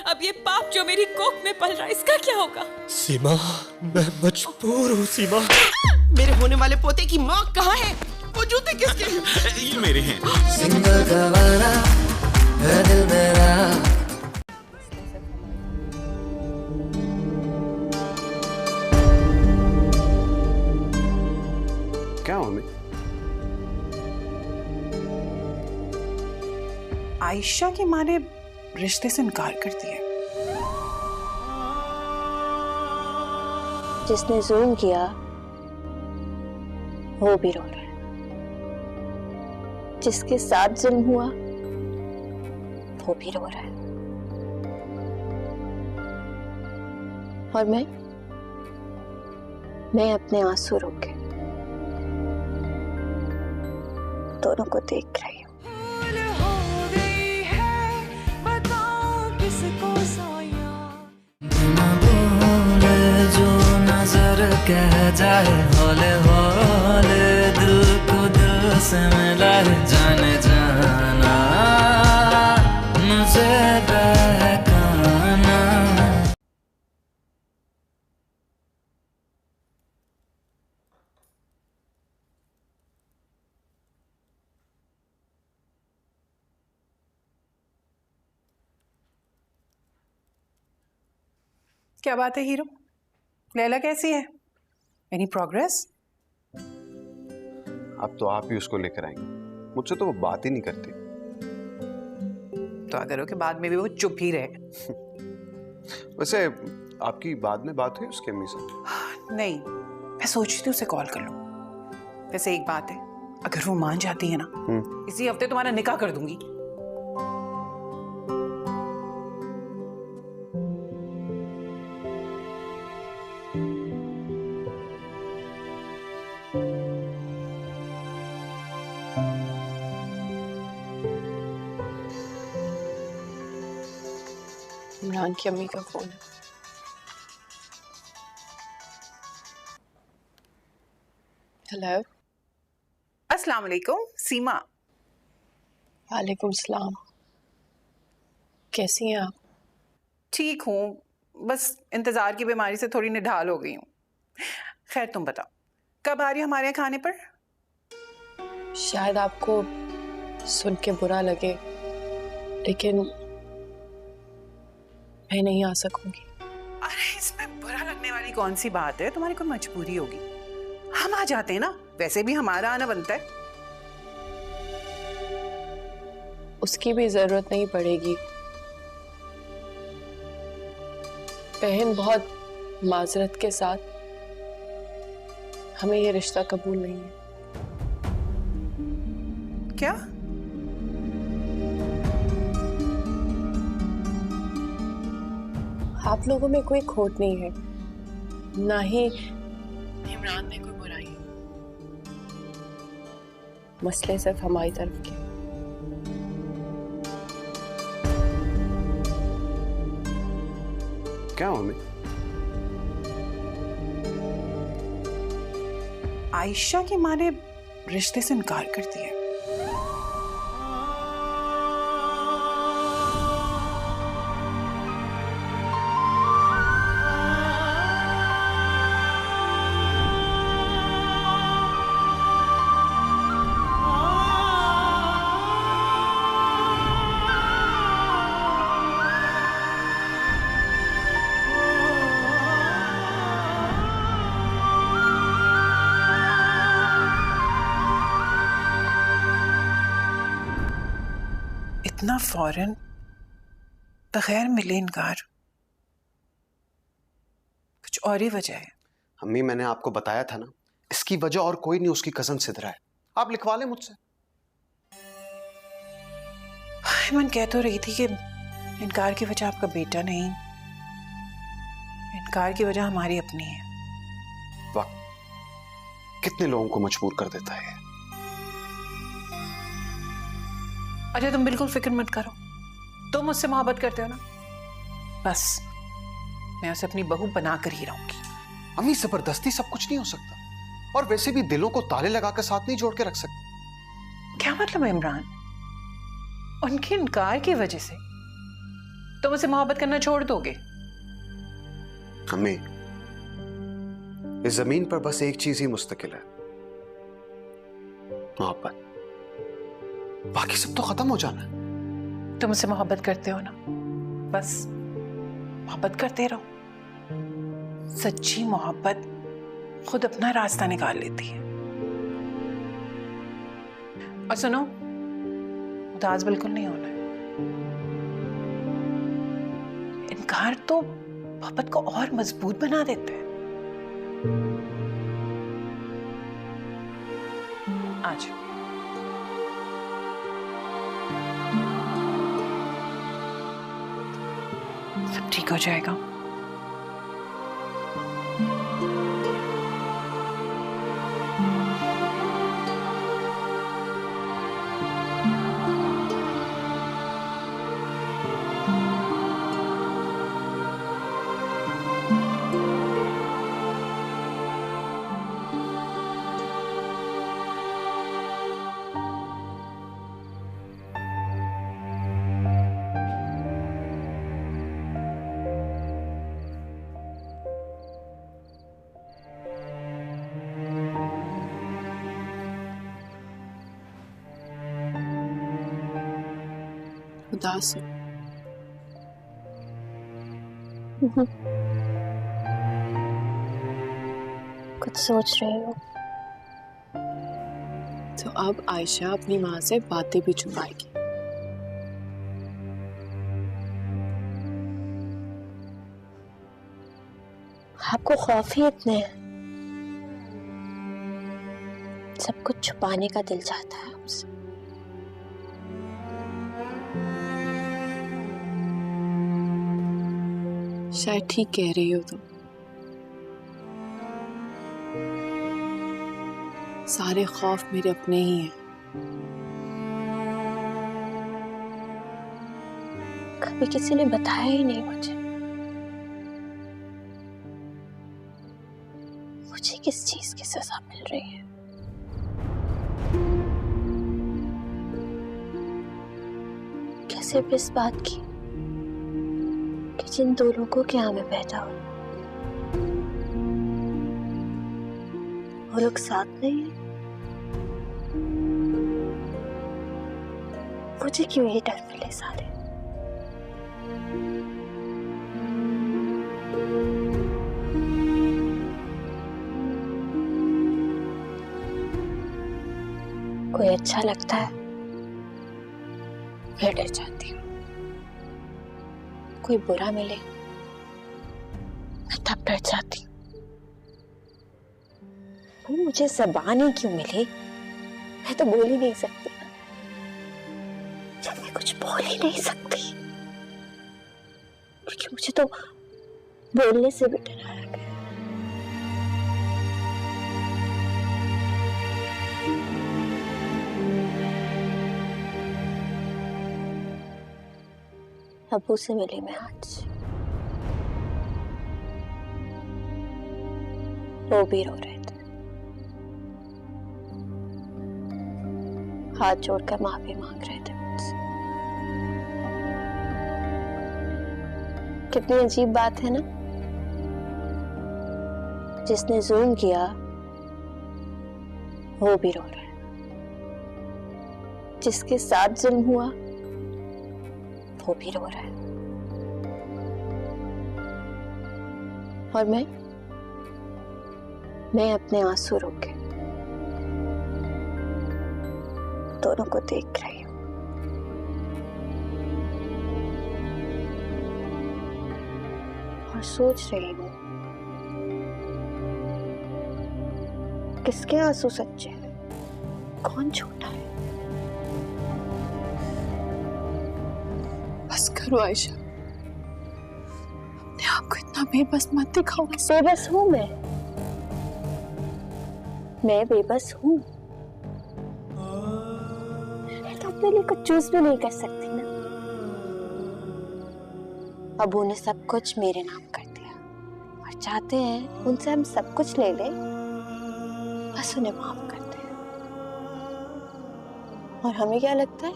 अब ये पाप जो मेरी कोख में पल रहा है, इसका क्या होगा? सीमा, मैं मजबूर हूँ सीमा। मेरे होने वाले पोते की माँ कहाँ है? वो जूते किसके? ये मेरे हैं। सिंगल गवारा है दिल मेरा। क्या मम्मी? आयशा की माँ ने रिश्ते से इनकार कर दिया। जिसने जुल्म किया वो भी रो रहा है, जिसके साथ जुल्म हुआ वो भी रो रहा है, और मैं अपने आंसू रोक के दोनों को देख रही हूँ। जो नजर कह जाए हौले हौले दिल को दिल से मिलाए, जाने जाना मुझे बहकाना। क्या बात है हीरो? लैला कैसी है? Any progress? अब तो आप ही उसको लेकर आएंगे, मुझसे तो वो बात ही नहीं करती। तो अगर हो के बाद में भी वो चुप ही रहे। वैसे आपकी बाद में बात हुई उसकी अम्मी से? नहीं, मैं सोच रही थी उसे कॉल कर लूं। वैसे एक बात है, अगर वो मान जाती है ना, इसी हफ्ते तुम्हारा निकाह कर दूंगी। इमरान की अम्मी का फोन है। हेलो। अस्सलाम वालेकुम सीमा। वालेकुम सलाम। कैसी हैं आप? ठीक हूँ, बस इंतजार की बीमारी से थोड़ी निढाल हो गई हूँ। खैर तुम बताओ, कब आ रही हो हमारे यहाँ खाने पर? शायद आपको सुन के बुरा लगे, लेकिन मैं नहीं आ सकूंगी। अरे इसमें बुरा लगने वाली कौन सी बात है? तुम्हारी कोई मजबूरी होगी, हम आ जाते हैं ना। वैसे भी हमारा आना बनता है। उसकी भी जरूरत नहीं पड़ेगी। बहन बहुत माजरत के साथ हमें ये रिश्ता कबूल नहीं है। क्या? आप लोगों में कोई खोट नहीं है, ना ही इमरान में कोई बुराई। मसले सिर्फ हमारी तरफ के। क्या मम्मी? आयशा की माँ ने रिश्ते से इनकार कर दिया। इतना फौरन बगैर मिले इनकार, कुछ और ही वजह है? अम्मी मैंने आपको बताया था ना, इसकी वजह और कोई नहीं, उसकी कजन सिद्रा है। आप लिखवा लें मुझसे। मन कह तो रही थी कि इनकार की वजह आपका बेटा नहीं, इनकार की वजह हमारी अपनी है। वक्त कितने लोगों को मजबूर कर देता है। अरे तुम बिल्कुल फिक्र मत करो, तुम मुझसे मोहब्बत करते हो ना, बस मैं उसे अपनी बहू बना कर ही रहूंगी। अम्मी जबरदस्ती सब कुछ नहीं हो सकता, और वैसे भी दिलों को ताले लगाकर साथ नहीं जोड़ के रख सकते। क्या मतलब है इमरान? उनके इनकार की वजह से तो मुझसे मोहब्बत करना छोड़ दोगे? अम्मी, इस जमीन पर बस एक चीज ही मुस्तकिल है, मोहब्बत। बाकी सब तो खत्म हो जाना है। तुम मुझसे मोहब्बत करते हो ना, बस मोहब्बत करते रहो। सच्ची मोहब्बत खुद अपना रास्ता निकाल लेती है। और सुनो, उदास बिल्कुल नहीं होना है। इनकार तो मोहब्बत को और मजबूत बना देता है। आज सब ठीक हो जाएगा। उदास हो? कुछ सोच रही हो? तो अब आयशा अपनी माँ से बातें भी छुपाएगी। आपको खौफ ही इतने हैं, सब कुछ छुपाने का दिल चाहता है आपसे। शायद ठीक कह रही हो तुम। सारे खौफ मेरे अपने ही हैं। कभी किसी ने बताया ही नहीं मुझे। मुझे किस चीज की सजा मिल रही है? क्या सिर्फ इस बात की कि जिन दो लोगों के यहाँ मैं पैदा हूं वो लोग साथ नहीं है? मुझे क्यों ये डर मिले सारे? कोई अच्छा लगता है मैं डर जाती हूँ, कोई बुरा मिले मैं तब डर जाती हूँ। मुझे ज़बान ही क्यों मिली? मैं तो बोल ही नहीं सकती ना, जब मैं कुछ बोल ही नहीं सकती क्योंकि मुझे तो बोलने से भी डराया गया। अब्बू से मिली मैं आज, वो भी रो रहे थे, हाथ जोड़कर माफी मांग रहे थे मुझसे। कितनी अजीब बात है ना, जिसने जुल्म किया वो भी रो रहा है, जिसके साथ जुल्म हुआ वो भी रो रहा है। और मैं अपने आंसू रोके दोनों को देख रही हूं। और सोच रही हूं किसके आंसू सच्चे हैं, कौन झूठा है। बस करो आयशा, अपने आप को इतना बेबस मत दिखाओ। बेबस हूं मैं बेबस हूं। मैं तो अपने लिए कुछ चूज भी नहीं कर सकती ना। अबू ने सब कुछ मेरे नाम कर दिया और चाहते हैं उनसे हम सब कुछ ले लें, बस उन्हें माफ कर दें। और हमें क्या लगता है?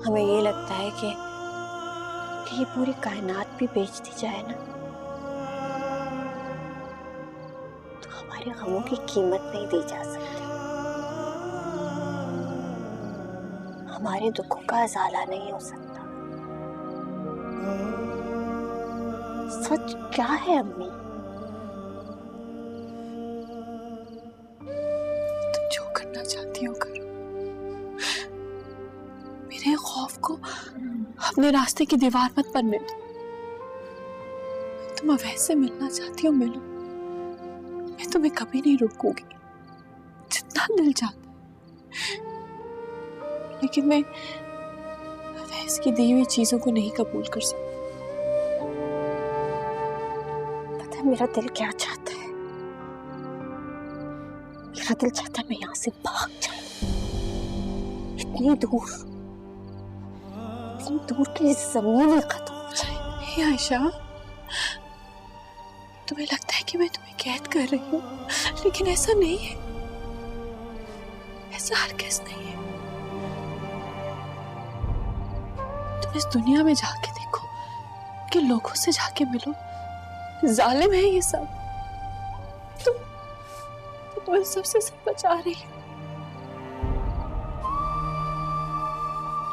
हमें ये लगता है कि कि ये पूरी कायनात भी बेच दी जाए ना, तो हमारे गमों की कीमत नहीं दी जा सकती, हमारे दुखों का अजाला नहीं हो सकता। सच क्या है अम्मी? तुम जो करना चाहती हो करो, मेरे खौफ को अपने रास्ते की दीवार मत बनने दो। तुम वैसे मिलना चाहती हो मिलो, मैं तुम्हें कभी नहीं रोकूंगी, जितना दिल चाहता है। लेकिन मैं वैस की दी हुई चीजों को नहीं कबूल कर सकती। पता है मेरा दिल क्या चाहता है? मेरा दिल चाहता है मैं यहाँ से भाग जाऊं, इतनी दूर की जमीन ही खत्म हो जाए। नहीं आयशा, तुम्हें लगता है कि मैं तुम्हें कैद कर रही हूँ, लेकिन ऐसा नहीं है, ऐसा हरगिज़ नहीं है। तुम इस दुनिया में जाके देखो, कि लोगों से जाके मिलो, जालिम है ये सब। तुम इस सबसे सब बचा रही हो।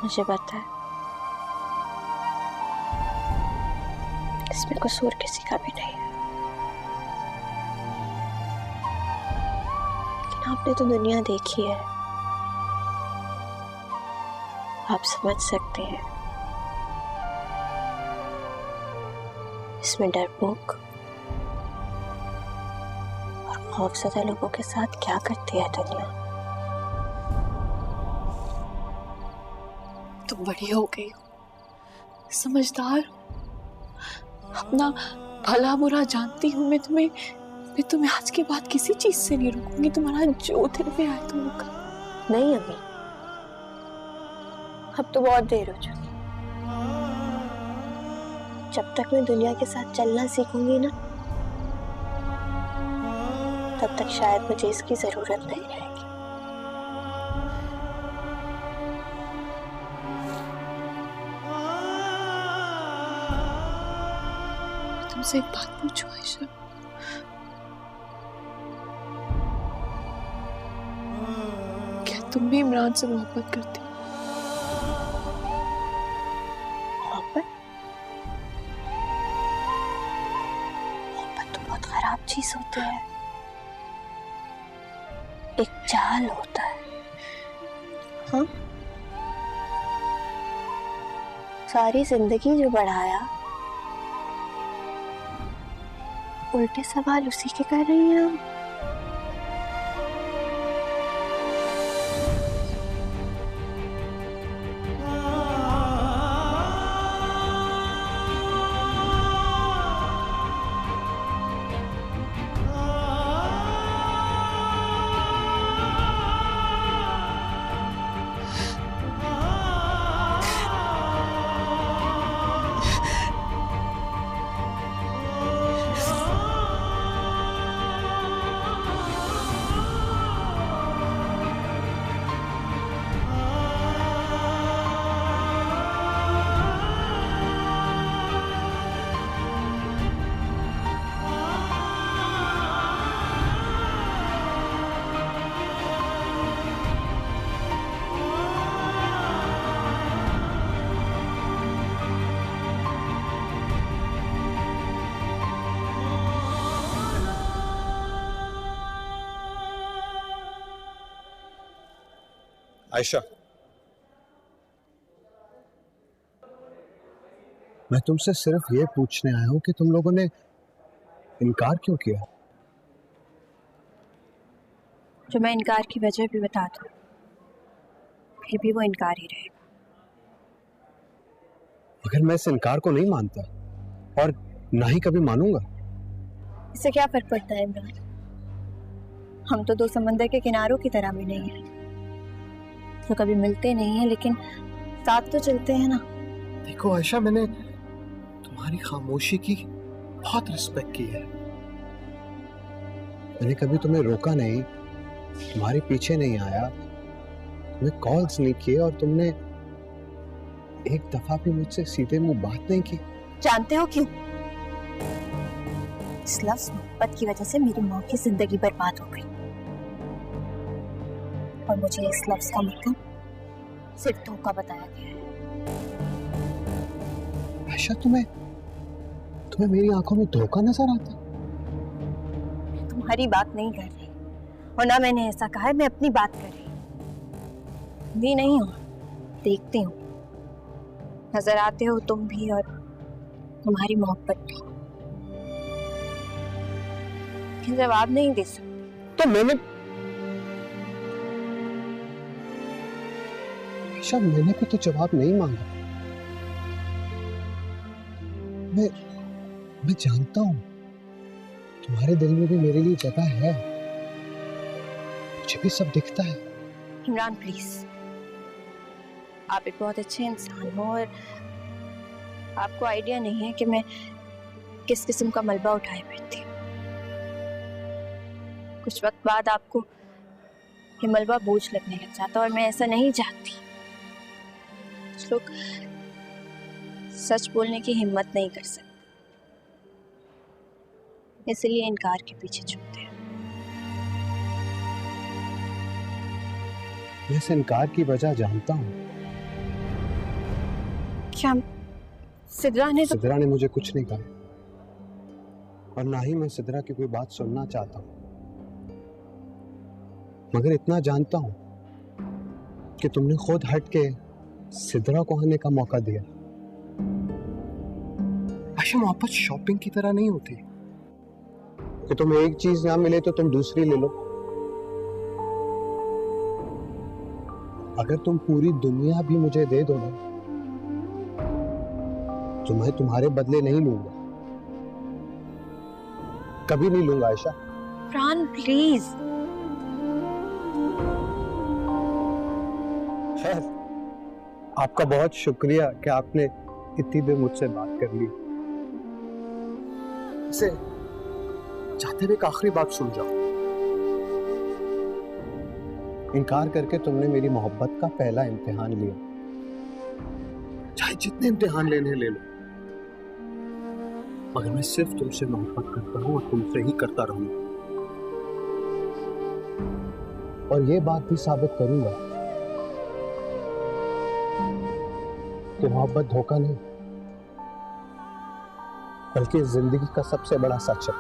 मुझे पता है इसमें कसूर किसी का भी नहीं है, लेकिन आपने तो दुनिया देखी है, आप समझ सकते हैं इसमें डरपोक और खौफज़दा लोगों के साथ क्या करती है दुनिया। तुम बड़ी हो गई हो, समझदार हो, अपना भला बुरा जानती हूँ। मैं तुम्हें आज के बाद किसी चीज से नहीं रोकूंगी। तुम्हारा जो दिल में आए तुम वो करो। नहीं अम्मी, अब तो बहुत देर हो चुकी। जब तक मैं दुनिया के साथ चलना सीखूंगी ना, तब तक शायद मुझे इसकी जरूरत नहीं रहेगी। तुमसे एक बात पूछूं आयशा, क्या तुम भी इमरान से मोहब्बत करती हो? मोहब्बत तो बहुत खराब चीज होती है, एक जाल होता है। हाँ, सारी जिंदगी जो बढ़ाया, उल्टे सवाल उसी के कर रही हैं हम। आयशा, मैं तुमसे सिर्फ ये पूछने आया हूं कि तुम लोगों ने इनकार क्यों किया? जो मैं इनकार की वजह भी बता दूं, फिर भी वो इनकार ही रहेगा। मगर मैं इस इनकार को नहीं मानता और ना ही कभी मानूंगा। इससे क्या फर्क पड़ता है इमरान? हम तो दो समंदर के किनारों की तरह भी नहीं है, तो कभी मिलते नहीं है लेकिन साथ तो चलते हैं ना। देखो आयशा, मैंने तुम्हारी खामोशी की बहुत रिस्पेक्ट की है। मैंने कभी तुम्हें रोका नहीं, तुम्हारे पीछे नहीं आया, तुम्हें कॉल्स नहीं किए और तुमने एक दफा भी मुझसे सीधे मुंह बात नहीं की। जानते हो क्यों? इस लफ्ज मोहब्बत की वजह से मेरी माँ की जिंदगी बर्बाद हो गई और मुझे इस लफ्ज का मतलब सिर्फ धोखा बताया गया है। आयशा, तुम्हें मेरी आंखों में धोखा नजर आता? मैं तुम्हारी बात नहीं कर रही और ना मैंने ऐसा कहा है, मैं अपनी बात कर रही हूँ। भी नहीं हूँ, देखती हूँ, नजर आते हो तुम भी और तुम्हारी मोहब्बत भी, लेकिन जवाब नहीं दे सकती। तो मैंने कोई तो जवाब नहीं मांगा। मैं जानता हूं तुम्हारे दिल में भी मेरे लिए जगह है, मुझे भी सब दिखता है। इमरान प्लीज, आप एक बहुत अच्छे इंसान हो और आपको आइडिया नहीं है कि मैं किस किस्म का मलबा उठाए फिरती हूँ। कुछ वक्त बाद आपको ये मलबा बोझ लगने लग जाता और मैं ऐसा नहीं चाहती। कुछ लोग सच बोलने की हिम्मत नहीं कर सकते, इसलिए इनकार के पीछे छूटते हैं। मैं इस इनकार की वजह जानता हूँ। क्या सिद्रा ने मुझे कुछ नहीं कहा और ना ही मैं सिद्रा की कोई बात सुनना चाहता हूँ, मगर इतना जानता हूँ कि तुमने खुद हट के सिद्रा को आने का मौका दिया। आयशा, मोहब्बत शॉपिंग की तरह नहीं होती कि तुम्हें एक चीज ना मिले तो तुम दूसरी ले लो। अगर तुम पूरी दुनिया भी मुझे दे दो ना, तो मैं तुम्हारे बदले नहीं लूंगा, कभी नहीं लूंगा। आयशा प्राण प्लीज। खैर, आपका बहुत शुक्रिया कि आपने इतनी देर मुझसे बात कर ली। इसे चाहते हुए एक आखिरी बात सुन जाओ। इनकार करके तुमने मेरी मोहब्बत का पहला इम्तिहान लिया, चाहे जितने इम्तिहान लेने ले लो, मगर मैं सिर्फ तुमसे मोहब्बत करता हूं और तुमसे ही करता रहूंगा। और ये बात भी साबित करूंगा कि मोहब्बत धोखा नहीं, बल्कि जिंदगी का सबसे बड़ा सच है।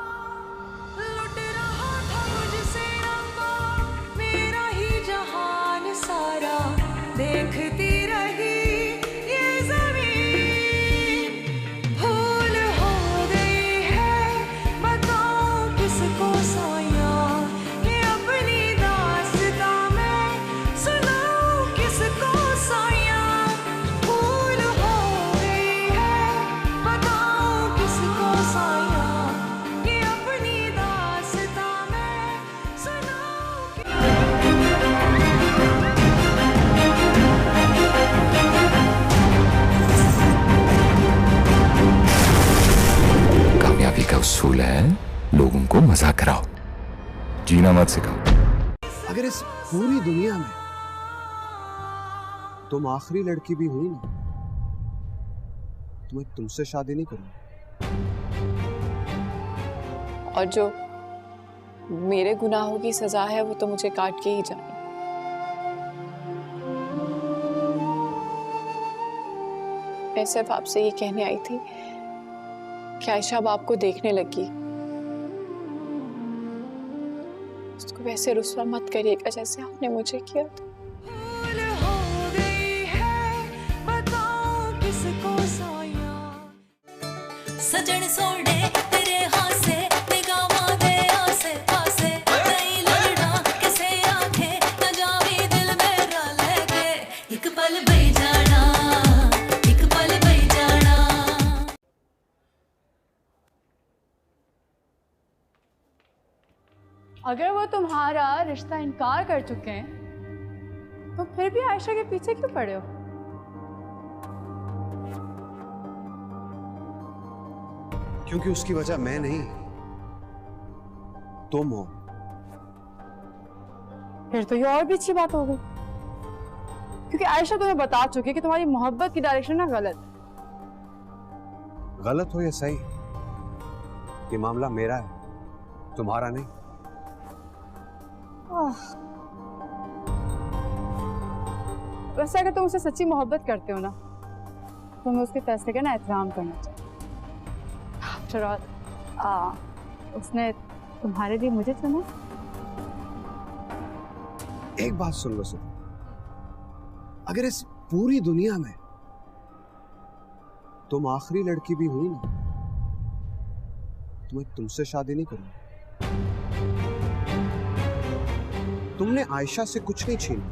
उसूल है, लोगों को मजाक कराओ, जीना मत सिखाओ। अगर इस पूरी दुनिया में तुम आखिरी लड़की भी हुई ना, तो मैं तुमसे शादी नहीं करूंगा। और जो मेरे गुनाहों की सजा है वो तो मुझे काट के ही जानी। मैं सिर्फ आपसे ये कहने आई थी कि आयशा अब आपको देखने लगी, उसको वैसे रुस्वा मत करिएगा जैसे आपने मुझे किया था। सजन सोड़े तेरे हासे निगामा दे आसे पासे कई लगड़ा किसे आंखें न जावी दिल मेरा लेके एक पल बई जाना, एक पल बई जाना। अगर वो तुम्हारा रिश्ता इनकार कर चुके हैं तो फिर भी आयशा के पीछे क्यों पड़े हो? क्योंकि उसकी वजह मैं नहीं, तुम हो। फिर तो ये और भी अच्छी बात हो गई। क्योंकि आयशा तुम्हें बता चुकी है कि तुम्हारी मोहब्बत की डायरेक्शन ना गलत है। गलत हो या सही, ये मामला मेरा है, तुम्हारा नहीं। वैसे अगर तुम उससे सच्ची मोहब्बत करते हो ना, तो तुम्हें उसके फैसले का ना एहतराम करना चाहिए। आफ्टर ऑल उसने तुम्हारे लिए मुझे चुना। एक बात सुन लो सुन, अगर इस पूरी दुनिया में तुम आखिरी लड़की भी हुई ना, तो मैं तुमसे शादी नहीं करूंगा। तुमने आयशा से कुछ नहीं छीना,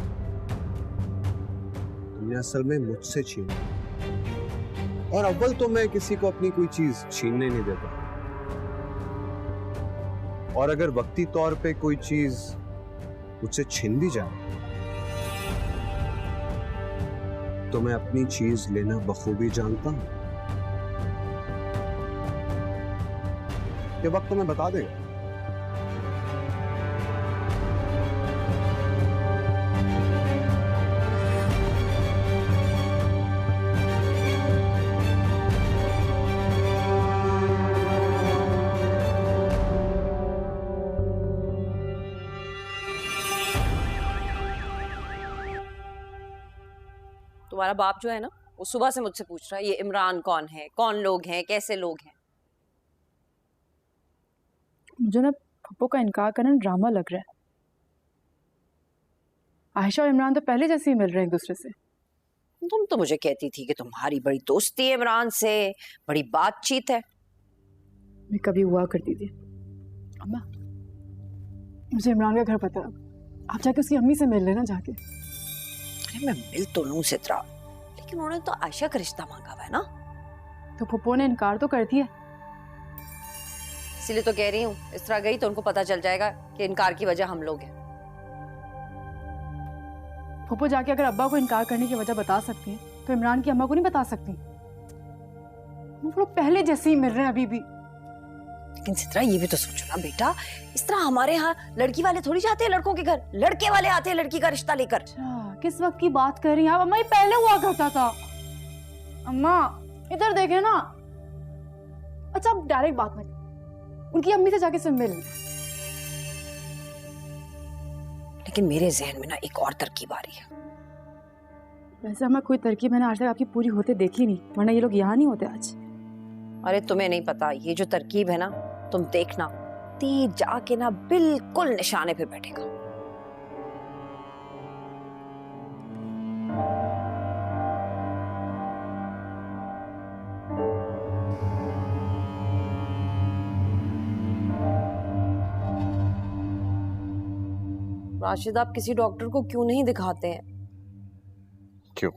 तुमने असल में मुझसे छीना। और अव्वल तो मैं किसी को अपनी कोई चीज छीनने नहीं देता, और अगर वक्ती तौर पे कोई चीज मुझसे छीन भी जाए तो मैं अपनी चीज लेना बखूबी जानता हूं। ये वक्त तुम्हें बता देगा। तुम्हारा बाप जो है ना, वो सुबह से मुझसे पूछ रहा है ये इमरान कौन है, कौन लोग हैं, कैसे लोग हैं। मुझे ना पप्पू का इनकार करना ड्रामा लग रहा है। आयशा और इमरान तो पहले जैसे ही मिल रहे हैं एक दूसरे से। तुम तो मुझे कहती थी कि तुम्हारी बड़ी दोस्ती है इमरान से, बड़ी बातचीत है। मैं कभी हुआ करती थी। अम्मा, मुझे इमरान का घर पता है, आप जाके उसकी अम्मी से मिल लेना जाके। अरे मैं मिल तो लूं सित्रा, लेकिन उन्होंने तो आयशा का रिश्ता मांगा हुआ है ना। तो पप्पू ने इनकार तो कर दिया। इसीलिए तो कह रही हूँ, इस तरह गई तो उनको पता चल जाएगा कि इनकार की वजह हम लोग हैं। पप्पू जाके अगर अब्बा को इनकार करने की वजह बता सकती हैं, तो इमरान की अम्मा को नहीं बता सकती। वो लोग पहले जैसे ही मिल रहे हैं अभी भी। लेकिन सित्रा ये भी तो सोचो ना बेटा, इस तरह हमारे यहाँ लड़की वाले थोड़ी जाते हैं लड़कों के घर, लड़के वाले आते हैं लड़की का रिश्ता लेकर। किस वक्त की बात कर रही हैं आप अम्मा? ये पहले हुआ करता था। अम्मा इधर देखे ना। अच्छा अब डायरेक्ट बात मत, उनकी अम्मी से जाके मिल। लेकिन मेरे जहन में ना एक और तरकीब आ रही है। वैसे हमें कोई तरकीब मैंने आज तक आपकी पूरी होते देखी नहीं, वरना ये लोग यहाँ नहीं होते आज। अरे तुम्हें नहीं पता, ये जो तरकीब है ना, तुम देखना तीर जाके ना बिल्कुल निशाने पे बैठेगा। राशिद, आप किसी डॉक्टर को क्यों नहीं दिखाते हैं? क्यों?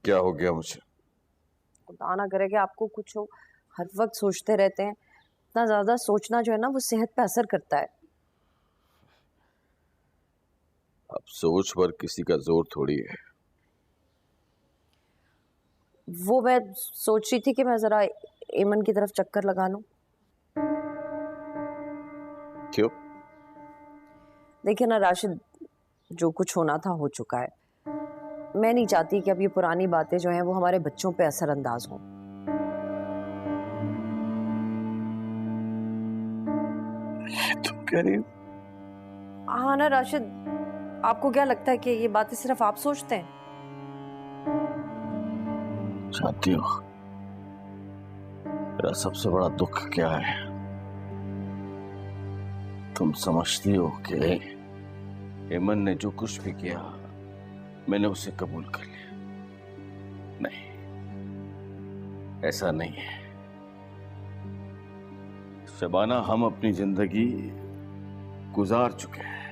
क्या हो गया मुझे? खुदा ना करे कि आपको कुछ हो, हर वक्त सोचते रहते हैं। इतना ज्यादा सोचना जो है ना, वो सेहत पे असर करता है। अब सोच पर किसी का जोर थोड़ी है। वो मैं सोच रही थी कि मैं जरा एमन की तरफ चक्कर लगा लूं। क्यों? देखिए ना राशिद, जो कुछ होना था हो चुका है। मैं नहीं चाहती कि अब ये पुरानी बातें जो हैं वो हमारे बच्चों पे असरअंदाज हों। तुम कह रही हो? हाँ ना राशिद, आपको क्या लगता है कि ये बातें सिर्फ आप सोचते हैं? जानती हो मेरा सबसे बड़ा दुख क्या है? तुम समझती हो कि एमन ने जो कुछ भी किया मैंने उसे कबूल कर लिया। नहीं, ऐसा नहीं है शबाना। हम अपनी जिंदगी गुजार चुके हैं।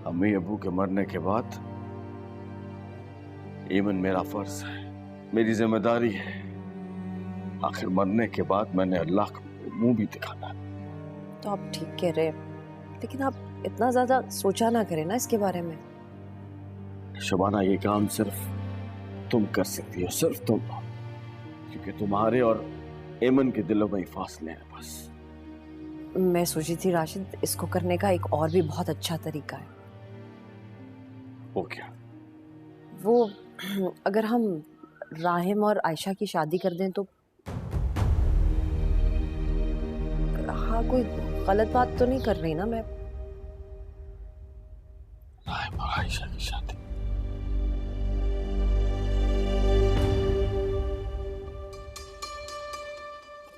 अम्मी अबू के मरने के बाद एमन मेरा फर्ज है, मेरी जिम्मेदारी है। आखिर मरने के बाद मैंने अल्लाह को मुंह भी दिखाना। तो आप ठीक कह रहे हैं, लेकिन आप इतना ज्यादा सोचा ना करें ना इसके बारे में। शबाना, ये काम सिर्फ तुम कर सकती हो, सिर्फ तुम, क्योंकि तुम्हारे और एमन के दिलों में ही फासले हैं बस। मैं सोची थी राशिद, इसको करने का एक और भी बहुत अच्छा तरीका है। वो क्या? वो अगर हम राहिम और आयशा की शादी कर दें तो हाँ, कोई गलत बात तो नहीं कर रही ना मैं? राहिम और आयशा की शादी?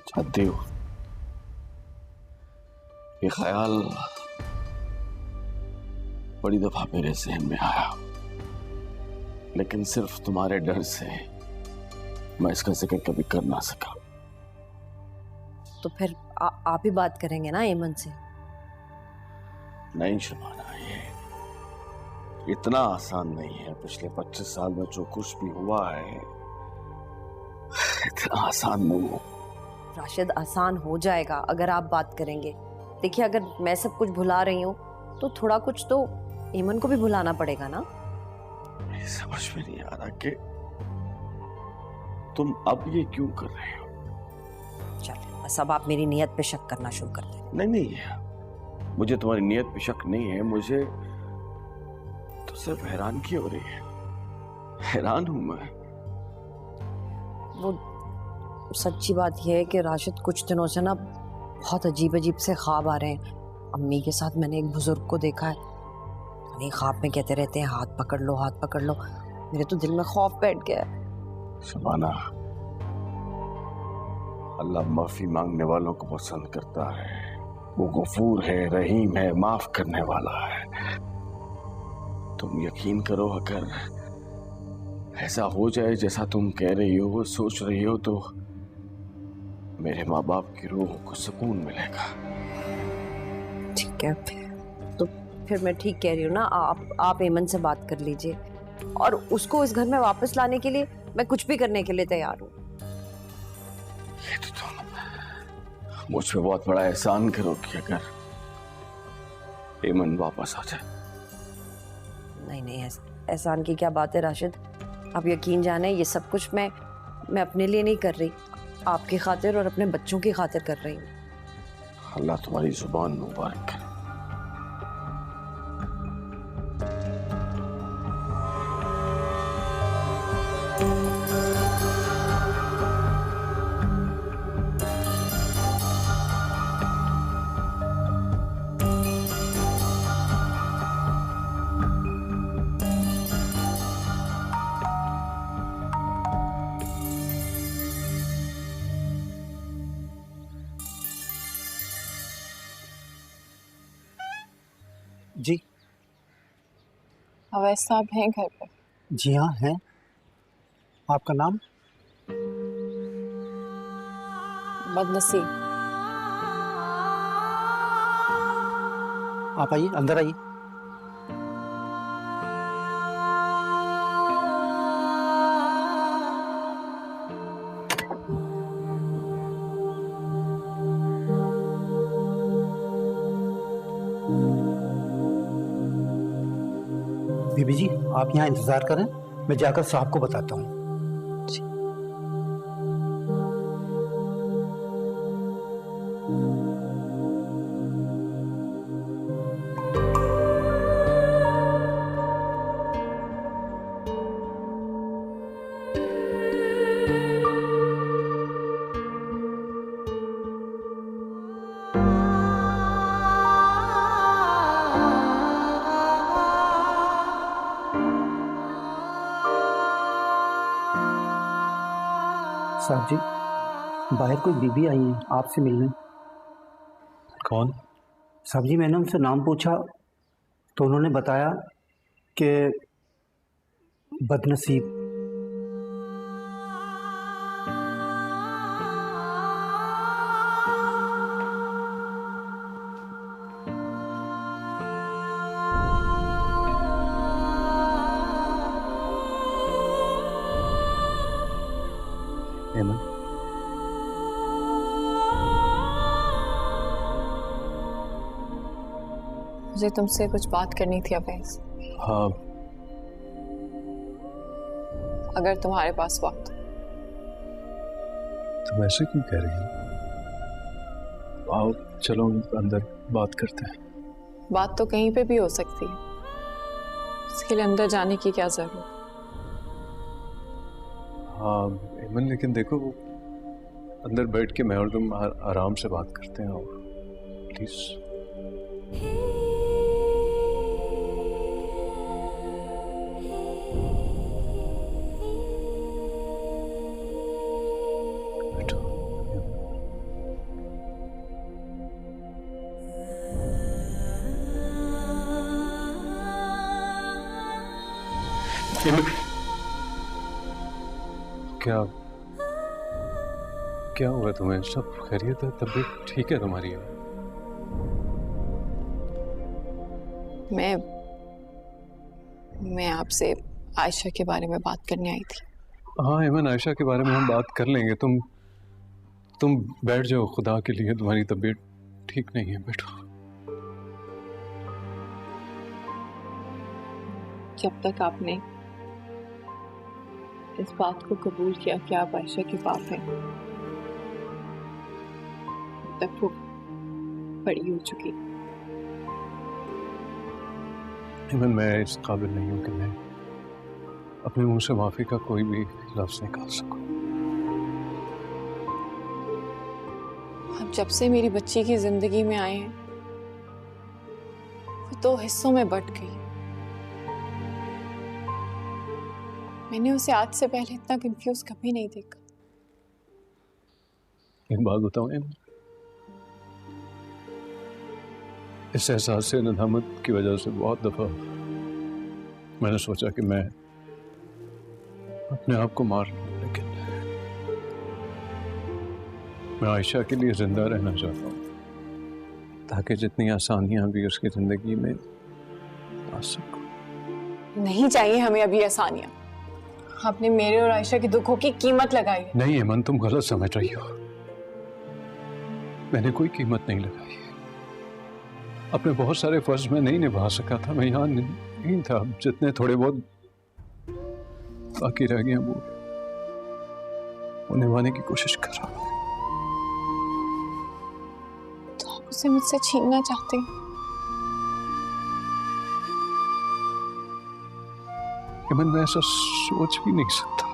चाहती हो? ये ख्याल बड़ी दफा मेरे जहन में आया, लेकिन सिर्फ तुम्हारे डर से मैं इसका जिक्र कभी कर ना सका। तो फिर आप ही बात करेंगे ना ऐमन से? नहीं शबाना, ये इतना आसान नहीं है। पिछले 25 साल में जो कुछ भी हुआ है इतना आसान नहीं है। राशिद, आसान हो जाएगा अगर आप बात करेंगे। देखिए, अगर मैं सब कुछ भुला रही हूँ तो थोड़ा कुछ तो ऐमन को भी भुलाना पड़ेगा ना। समझ में नहीं आ रहा कि तुम अब ये क्यों कर रहे हो। चलिए, बस अब आप मेरी नियत पे शक करना शुरू कर दें। नहीं, मुझे तुम्हारी नियत पे शक नहीं है। मुझे तो सिर्फ हैरानगी हो रही है। हैरान हूं मैं। वो सच्ची बात यह है कि राशिद, कुछ दिनों से ना बहुत अजीब अजीब से ख्वाब आ रहे हैं। अम्मी के साथ मैंने एक बुजुर्ग को देखा है, नहीं ख्वाब में कहते रहते हैं हाथ पकड़ लो, हाथ पकड़ लो। मेरे तो दिल में खौफ बैठ गया है। शबाना, अल्लाह माफी मांगने वालों को पसंद करता है। वो गफूर है, रहीम है, माफ करने वाला है। तुम यकीन करो, अगर ऐसा हो जाए जैसा तुम कह रही हो, सोच रही हो, तो मेरे माँ बाप की रूह को सुकून मिलेगा। ठीक है, तो फिर मैं ठीक कह रही हूँ ना। आप ऐमन से बात कर लीजिए, और उसको इस घर में वापस लाने के लिए मैं कुछ भी करने के लिए तैयार हूँ। ये तो तुम मुझ पे बहुत बड़ा एहसान करोगी अगर ऐमन वापस आ जाए। नहीं, एहसान की क्या बात है राशिद। आप यकीन जाने, ये सब कुछ मैं अपने लिए नहीं कर रही, आपकी खातिर और अपने बच्चों की खातिर कर रही हूँ। अल्लाह तुम्हारी जुबान मुबारक करे। जी अवैस साहब हैं घर पे? जी हाँ हैं। आपका नाम? बदनसीब। आप आइए, अंदर आइए। बीबी जी, आप यहाँ इंतजार करें, मैं जाकर साहब को बताता हूँ। साहब जी, बाहर कोई बीबी आई है आपसे मिलने। कौन? साहब जी, मैंने उनसे नाम पूछा तो उन्होंने बताया कि बदनसीब। ऐमन, मुझे तुमसे कुछ बात करनी थी अवैस। हाँ। अगर तुम्हारे पास वक्त। तुम ऐसे क्यों कह रही हो? आओ चलो अंदर बात करते हैं। बात तो कहीं पे भी हो सकती है, उसके लिए अंदर जाने की क्या जरूरत? हाँ एमन, लेकिन देखो वो अंदर बैठ के मैं और तुम आराम से बात करते हैं, और प्लीज। क्या क्या हुआ तुम्हें? सब खैरियत है? तबीयत ठीक है तुम्हारी? मैं आपसे आयशा के बारे में बात करने आई थी। हाँ एमन, आयशा के बारे में हम बात कर लेंगे। तुम बैठ जाओ, खुदा के लिए, तुम्हारी तबीयत ठीक नहीं है, बैठो। जब तक आपने इस बात को कबूल किया कि आप आयशा के बाप हैं, तब वो बड़ी हो चुकी। एमन, मैं इस काबिल नहीं हूं कि मैं अपने मुंह से माफी का कोई भी लफ्ज निकाल सकूं। अब जब से मेरी बच्ची की जिंदगी में आए हैं, वो 2 हिस्सों में बट गई। मैंने उसे आज से पहले इतना कंफ्यूज कभी नहीं देखा। एक बात बताऊं एमन, इस एहसास से, नदामत की वजह से बहुत दफा मैंने सोचा कि मैं अपने आप को मार लूं, लेकिन मैं आयशा के लिए जिंदा रहना चाहता हूं, ताकि जितनी आसानियां भी उसकी जिंदगी में आ सकूं। नहीं चाहिए हमें अभी आसानियां। आपने मेरे और आयशा के दुखों की कीमत लगाई है। नहीं एमन, तुम गलत समझ रही हो। मैंने कोई कीमत नहीं लगाई। अपने बहुत सारे फर्ज में नहीं निभा सका था, मैं यहाँ नहीं था। जितने थोड़े बहुत बाकी रह गए वो निभाने की कोशिश कर रहा हूं। तो आप उसे मुझसे छीनना चाहते हैं? एमन, मैं ऐसा सोच भी नहीं सकता,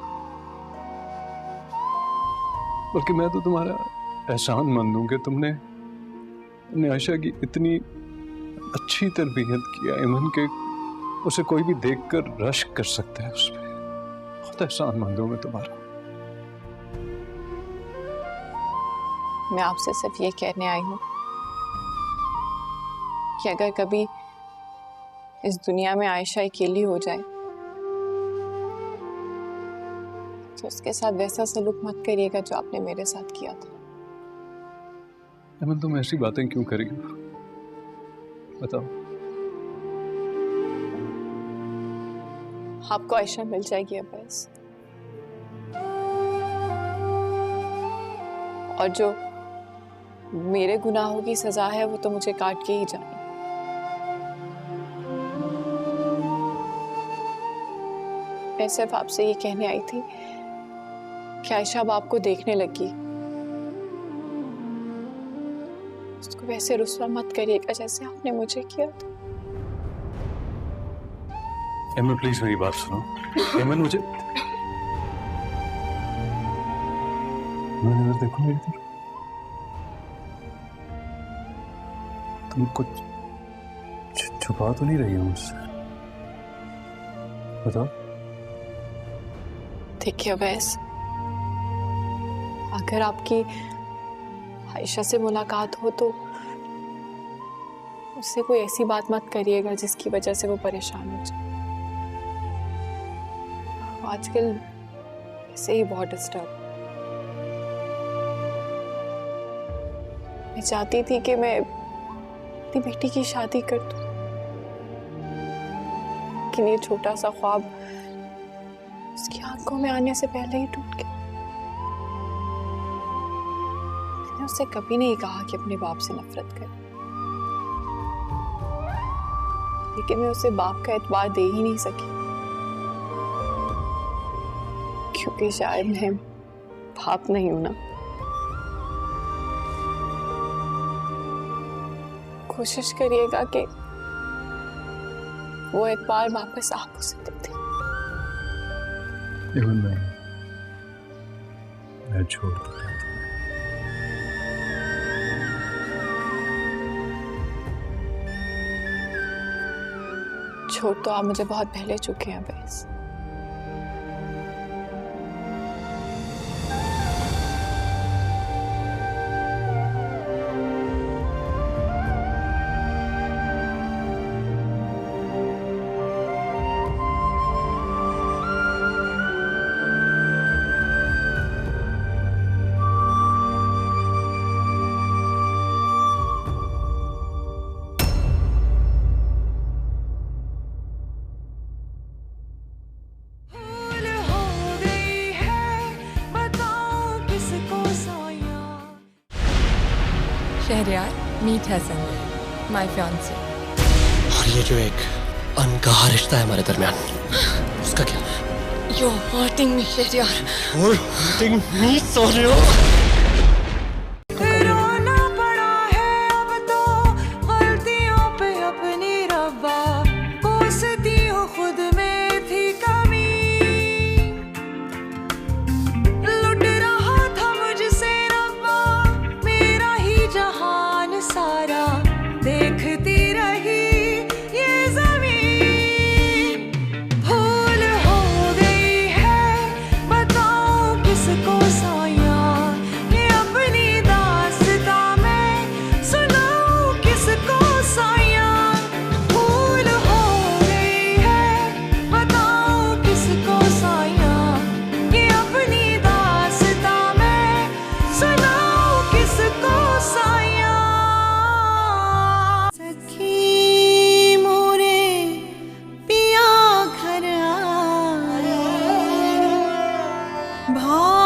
बल्कि मैं तो तुम्हारा एहसान मंद हूं कि तुमने आयशा की इतनी अच्छी तरबियत किया एमन, के उसे कोई भी देखकर रश्क कर सकता है उस पर। बहुत एहसान मंद हूं मैं तुम्हारा। मैं आपसे सिर्फ ये कहने आई हूं कि अगर कभी इस दुनिया में आयशा अकेली हो जाए तो उसके साथ वैसा सलूक मत करिएगा जो आपने मेरे साथ किया था। एमन, तुम ऐसी बातें क्यों करी? बताओ। आपको आयशा मिल जाएगी अब्बास, और जो मेरे गुनाहों की सजा है वो तो मुझे काट के ही जानी। मैं सिर्फ आपसे ये कहने आई थी कि आयशा अब आपको देखने लगी, उसको वैसे रुस्वा मत करिएगा जैसे आपने मुझे किया था। एमन प्लीज मेरी बात सुनो। एमन, मुझे मैंने देखो मेरी तरफ, तुम कुछ छुपा तो नहीं रही हो मुझसे? बताओ। देखिए वैस, अगर आपकी आयशा से मुलाकात हो तो उससे कोई ऐसी बात मत करिएगा जिसकी वजह से वो परेशान हो जाए। आजकल ऐसे ही बहुत डिस्टर्ब। मैं चाहती थी कि मैं अपनी बेटी की शादी कर दूं, लेकिन ये छोटा सा ख्वाब उसकी आंखों में आने से पहले ही टूट गया। मैंने उससे कभी नहीं कहा कि अपने बाप से नफरत करे, लेकिन मैं उसे बाप का एतबार दे ही नहीं सकी, क्योंकि शायद मैं बाप नहीं हूं ना। कोशिश करिएगा कि वो एक बार वापस आप उसे दे दे। मैं छोड़ दूंगा। छोड़ तो आप मुझे बहुत पहले चुके हैं बेस। Shahryar, meet Hasan, my fiancee. और ये जो एक अनकहा रिश्ता है हमारे दरमियान, उसका क्या? You're hurting me, Shahryar. You're hurting me, Sonia. भाव